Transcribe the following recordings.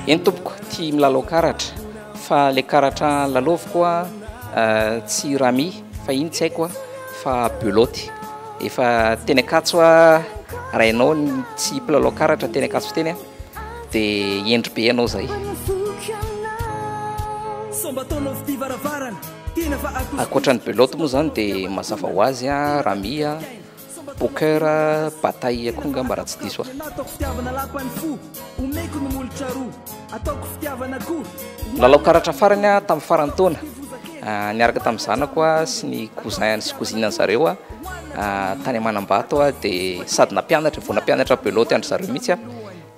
eny tompoko tia milalao karatra fa le karatra lalaoviko a tsy rami fa iny tsy haiko a fa beloty efa teny akatso a raha ianao tsy mpilalao karatra teny akatso teny a dia endry be ianao zay akoatran'ny beloty moa zany dia mazava ho azy a rami a poker bataille koa ngamba raha tsy diso lalao karatra farany a tamin'ny farany taona niaraka tamin'ny zanako a sy ny cousin sy cousine zareo a tany Manambato a dia sady nampianatra vao nampianatra beloty andry zareo mihitsy a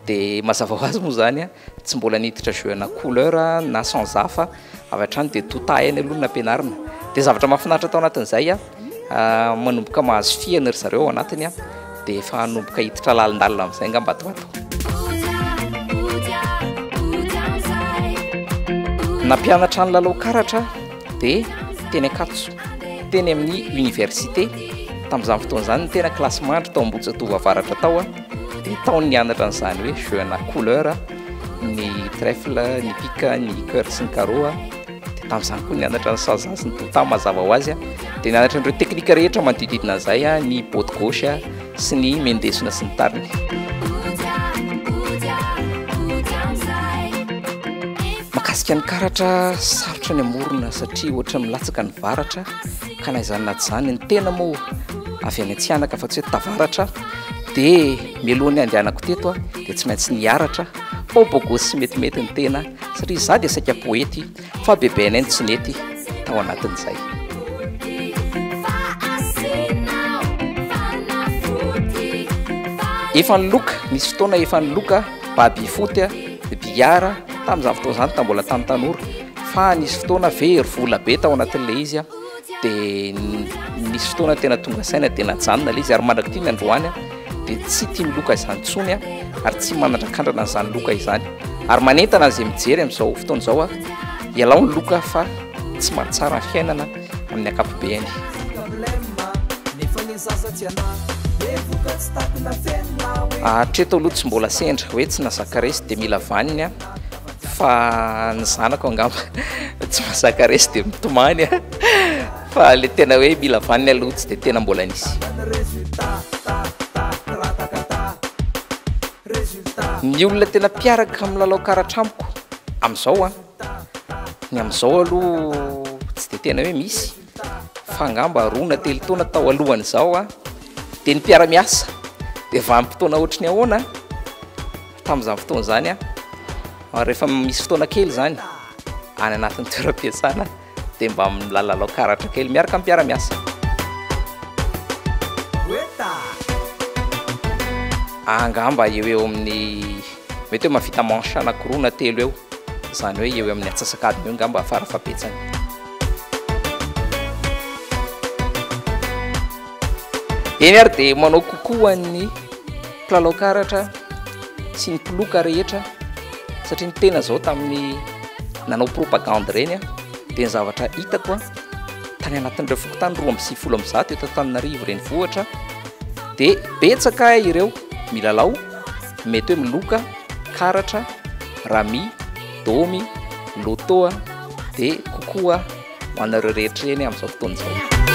dia mazava ho azy moa zany a tsy mbola niditra jeu na couleur na sans hafa avy hatrany dia totainy aloha nampianarina dia zavatra mahafinaritra tao anatin'izay a manomboka mahazo fiana ry zareo ao anatiny a dia efa manomboka hiditra lalindalina amin'izay ngamba atoato nampianatra ny lalao karatra dia teny akatso teny amin'ny université tamin'izany fotoana zany ny tena klasy mandry tao Ambohijatovo avaratra tao a dia taony nianatra n'izany hoe jeu na couleur ny trèfle ny pique ny cœur sy ny carreau a dia tamin'izany koa nianatra ny saza sy ny tota mazava ho azy a dia nianatra n'ireo teknika rehetra manodididina izay a ny botte gauche sy ny mendesina sy ny tariny makasika ny karatra sarotra ny amorona satria ohatra milatsaka ny varatra ka na izany na tsy izany ny tena moa avy any Antsianaka fa tsy hoe tavaratra dia mialohan'ny andehanako teto a dia tsy maintsy niaratra fa bogosy sy metimety ny tena satria za dia saika poety fa bebenay ny tsy nety tao anatin'izay efa ny loka misy fotoana efa ny loka baby foty a biara tamin'izany fotoana zany tambola tamin'ny tanora fa nisy fotoana very vola be tao anatin'ilay izy a dia nisy fotoana tena tonga saina tena janona ilay izy ary mandraka tia ny androany a dia tsy tia miloka izany tsony a ary tsy manandrakandrana n'izany loka izany ary manentana izay mijery amin'izao fotoana izao a ialao ny loka fa tsy mahatsara ny fiainana amin'ny akapobeany hatreto aloha tsy mbola sendra hoe tsy nazaka resy dia mila vaniny a fa ny zanako angamba tsy mazaka resy dia mitomany a fa le tena hoe mila vaniny aloha tsy dia tena mbola nisy ny olona tena mpiaraka amin'ny lalao karatra amiko amin'izao a ny amin'izao aloha tsy dia tena hoe misy fa angamba roa na telo taona tao alohan'izao a dia ny mpiara-miasa dia vanim-potoana ohatry ny ahoana tamin'izany fotoana zany a rehefa misy fotoana kely zany any anatin'ny toeram-piasana dia mba milalao karatra kely miaraka amin'ny mpiara-miasa angamba eo eo amin'ny mety hoe mavita manche anankiroa na telo eo zany hoe eo amin'ny atsasakadiny eo ngamba farafabetsany eny ary dia manao kokoa ny mpilalao karatra sy ny mpiloka rehetra satria ny tena zao tamin'ny nanao propagande reny a dia ny zavatra hitako a tany anatin'ireo fokotany 2020 eto Antananarivo reny vohatra dia betsaka ireo milalao mety hoe miloka karatra rami domy loto dia kokoa ho anareo rehetra eny amin'izao fotoana izao